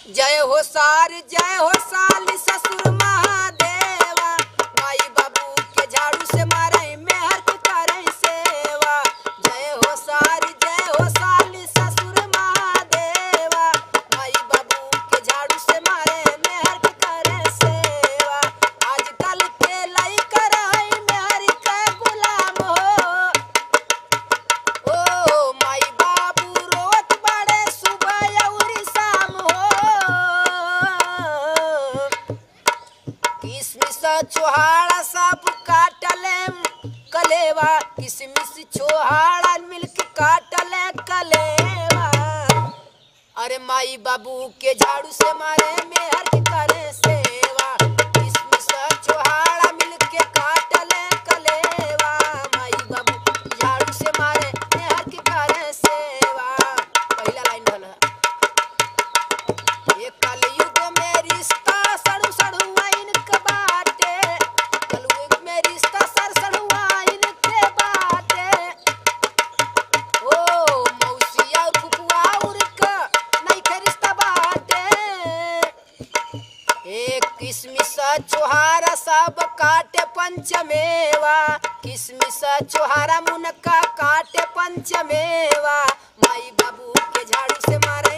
जय हो साली ससुर महादेवा, माई बाबू के झाड़ू से मारे मेहर की करे सेवा। जय हो साली ससुर महादेवा, माई बाबू के झाड़ू से मारे मेहर की करे सेवा। आजकल के लाई कराई मेहर के गुलाम हो, ओ माई बाबू रोत बड़े सुबह और शाम हो। किसमिस छोहाड़ा सब काटले कलेवा, किसमिस छोहाड़ा मिल्क काटले कलेवा। अरे माई बाबू के झाड़ू से मारे मेहर की करे सेवा। किसमिस छोहाड़ा मिल्क के काटले कलेवा, माई बाबू झाड़ू से मारे मेहर की करे सेवा। पहला लाइन ढला, ये कलयुग में रिश्ता सड़ू सड़ू आइन के बाटे, कलयुग में रिश्ता सड़ू आइन के बाटे। ओ मौसिया फुफुआ उरका नहीं के रिश्ता बाटे। एक किसमिस छोहारा सब काटे पंचमेवा, किसमिस छोहारा मुनक्का काटे पंचमेवा। माई बाबू के झाड़ू से मारे